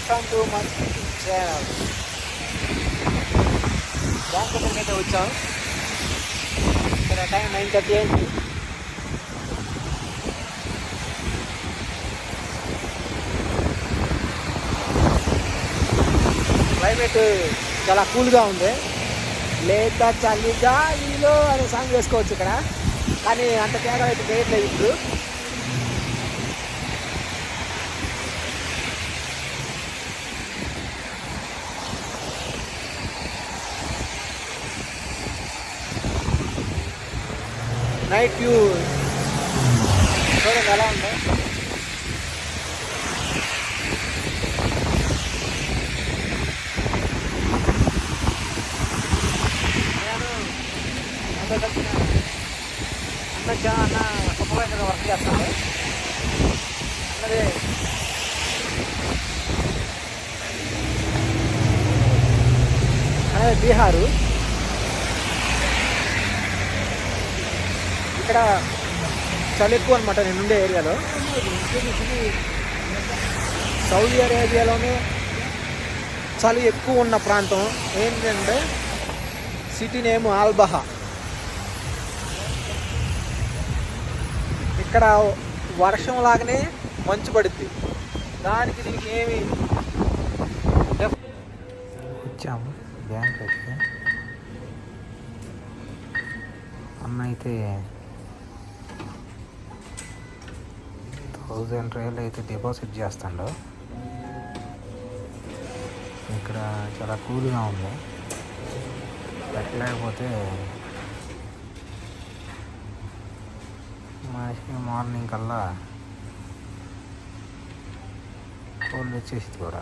Welcome to my channel. Bank దగ్గరికి అయితే వచ్చాం. ఇక్కడ టైం 9:30 అయింది. క్లైమేట్ చాలా కూల్గా ఉంది. లేత చలిగా ఇల్లు అనే సాంగ్ వేసుకోవచ్చు ఇక్కడ, కానీ అంత తేడా అయితే వేయట్లేదు ఇప్పుడు. నైట్ వ్యూ చూడండి ఎలా ఉందో. అన్న సూపర్వైజర్ వర్క్ చేస్తాను. అదే బీహారు. ఇక్కడ చలి ఎక్కువ అనమాట నేను ఉండే ఏరియాలో. సౌదీ అరేబియాలోనే చలి ఎక్కువ ఉన్న ప్రాంతం ఏంటంటే సిటీ నేమ్ ఆల్బహా. ఇక్కడ వర్షం లాగానే మంచు పడుద్ది. దానికి దీనికి ఏమి వచ్చాము బ్యాంక్ అయితే. అన్న అయితే 1000 రియల్ అయితే డిపాజిట్ చేస్తాడు. ఇక్కడ చాలా కూల్గా ఉంది. పెట్టలేకపోతే మనిషికి మార్నింగ్ కల్లా కోల్డ్ వచ్చేసింది కూడా.